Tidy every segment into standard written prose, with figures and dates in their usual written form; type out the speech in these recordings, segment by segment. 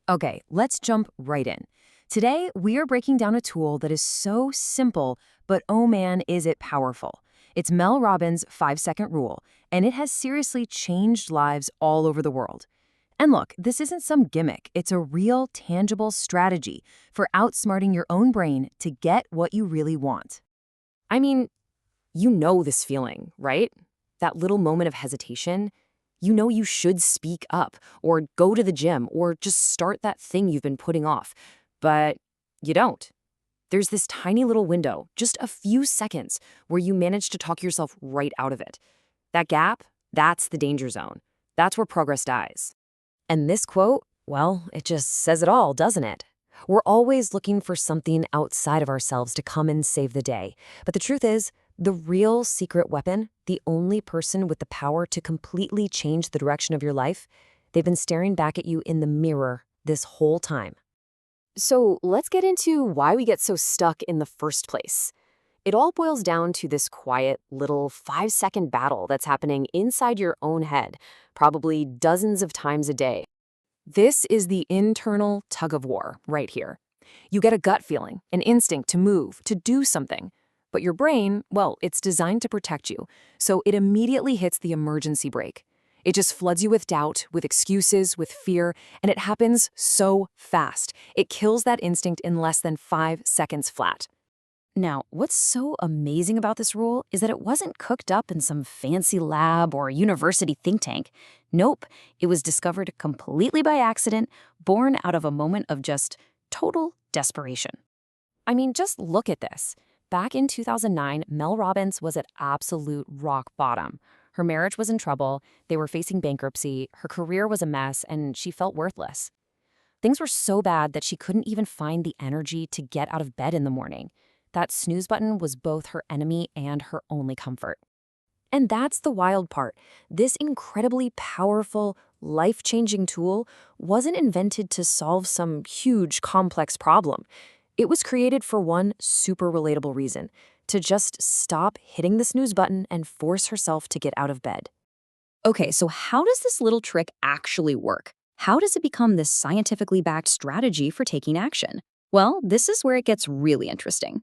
Okay, let's jump right in. Today, we are breaking down a tool that is so simple, but oh man, is it powerful. It's Mel Robbins' 5-second rule, and it has seriously changed lives all over the world. And look, this isn't some gimmick, it's a real, tangible strategy for outsmarting your own brain to get what you really want. I mean, you know this feeling, right? That little moment of hesitation. You know you should speak up, or go to the gym, or just start that thing you've been putting off. But you don't. There's this tiny little window, just a few seconds, where you manage to talk yourself right out of it. That gap, that's the danger zone. That's where progress dies. And this quote, well, it just says it all, doesn't it? We're always looking for something outside of ourselves to come and save the day. But the truth is, the real secret weapon, the only person with the power to completely change the direction of your life, they've been staring back at you in the mirror this whole time. So let's get into why we get so stuck in the first place. It all boils down to this quiet little 5-second battle that's happening inside your own head, probably dozens of times a day. This is the internal tug of war right here. You get a gut feeling, an instinct to move, to do something. But your brain, well, it's designed to protect you, so it immediately hits the emergency brake. It just floods you with doubt, with excuses, with fear, and it happens so fast. It kills that instinct in less than 5 seconds flat. Now, what's so amazing about this rule is that it wasn't cooked up in some fancy lab or university think tank. Nope, it was discovered completely by accident, born out of a moment of just total desperation. I mean, just look at this. Back in 2009, Mel Robbins was at absolute rock bottom. Her marriage was in trouble, they were facing bankruptcy, her career was a mess, and she felt worthless. Things were so bad that she couldn't even find the energy to get out of bed in the morning. That snooze button was both her enemy and her only comfort. And that's the wild part. This incredibly powerful, life-changing tool wasn't invented to solve some huge, complex problem. It was created for one super relatable reason, to just stop hitting the snooze button and force herself to get out of bed. Okay, so how does this little trick actually work? How does it become this scientifically backed strategy for taking action? Well, this is where it gets really interesting.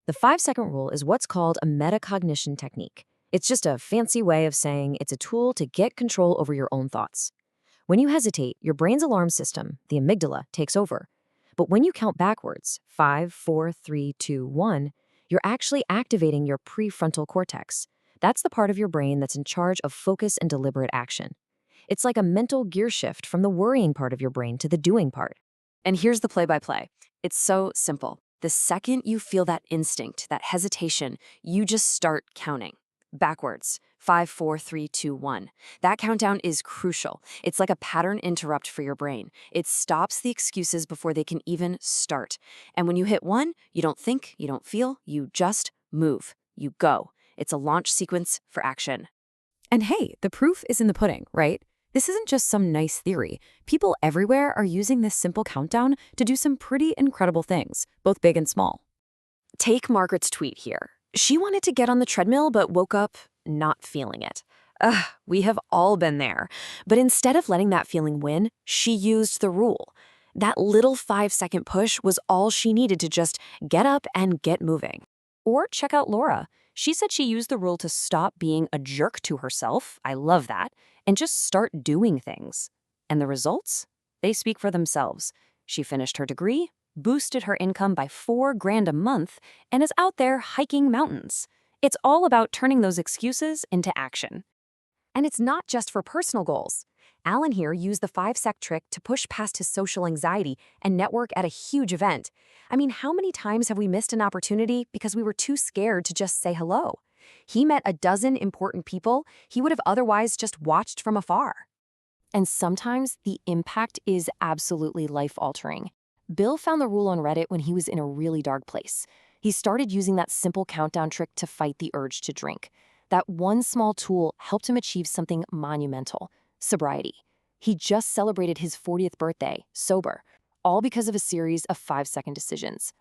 The 5-second rule is what's called a metacognition technique. It's just a fancy way of saying it's a tool to get control over your own thoughts. When you hesitate, your brain's alarm system, the amygdala, takes over. But when you count backwards, 5, 4, 3, 2, 1, you're actually activating your prefrontal cortex. That's the part of your brain that's in charge of focus and deliberate action. It's like a mental gear shift from the worrying part of your brain to the doing part. And here's the play-by-play. It's so simple. The second you feel that instinct, that hesitation, you just start counting. Backwards. 5, 4, 3, 2, 1. That countdown is crucial. It's like a pattern interrupt for your brain. It stops the excuses before they can even start. And when you hit 1, you don't think, you don't feel, you just move. You go. It's a launch sequence for action. And hey, the proof is in the pudding, right? This isn't just some nice theory. People everywhere are using this simple countdown to do some pretty incredible things, both big and small. Take Margaret's tweet here. She wanted to get on the treadmill but woke up not feeling it. We have all been there. But instead of letting that feeling win, she used the rule. That little 5-second push was all she needed to just get up and get moving. Or check out Laura. She said she used the rule to stop being a jerk to herself. I love that. And just start doing things. And the results? They speak for themselves. She finished her degree, boosted her income by $4,000 a month, and is out there hiking mountains. It's all about turning those excuses into action. And it's not just for personal goals. Alan here used the 5-sec trick to push past his social anxiety and network at a huge event. I mean, how many times have we missed an opportunity because we were too scared to just say hello? He met a dozen important people he would have otherwise just watched from afar. And sometimes the impact is absolutely life-altering. Bill found the rule on Reddit when he was in a really dark place. He started using that simple countdown trick to fight the urge to drink. That one small tool helped him achieve something monumental: sobriety. He just celebrated his 40th birthday, sober, all because of a series of 5-second decisions.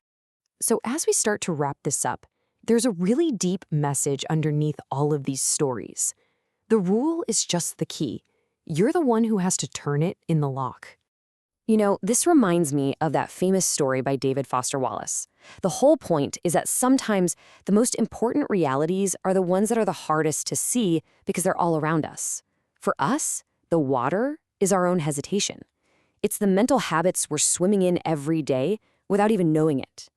So as we start to wrap this up, there's a really deep message underneath all of these stories. The rule is just the key. You're the one who has to turn it in the lock. This reminds me of that famous story by David Foster Wallace. The whole point is that sometimes the most important realities are the ones that are the hardest to see because they're all around us. For us, the water is our own hesitation. It's the mental habits we're swimming in every day without even knowing it.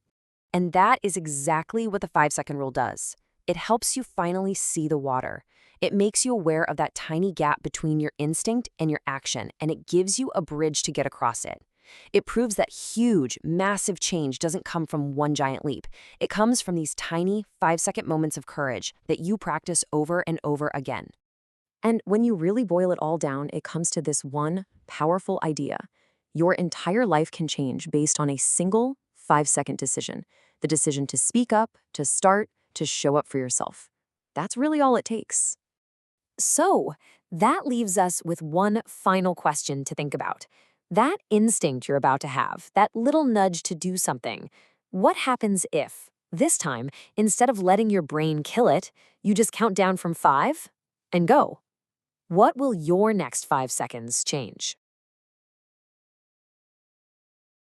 And that is exactly what the 5-second rule does. It helps you finally see the water. It makes you aware of that tiny gap between your instinct and your action, and it gives you a bridge to get across it. It proves that huge, massive change doesn't come from one giant leap. It comes from these tiny 5-second moments of courage that you practice over and over again. And when you really boil it all down, it comes to this one powerful idea. Your entire life can change based on a single 5-second decision. The decision to speak up, to start, to show up for yourself. That's really all it takes. So, that leaves us with one final question to think about. That instinct you're about to have, that little nudge to do something, what happens if, this time, instead of letting your brain kill it, you just count down from 5 and go? What will your next 5 seconds change?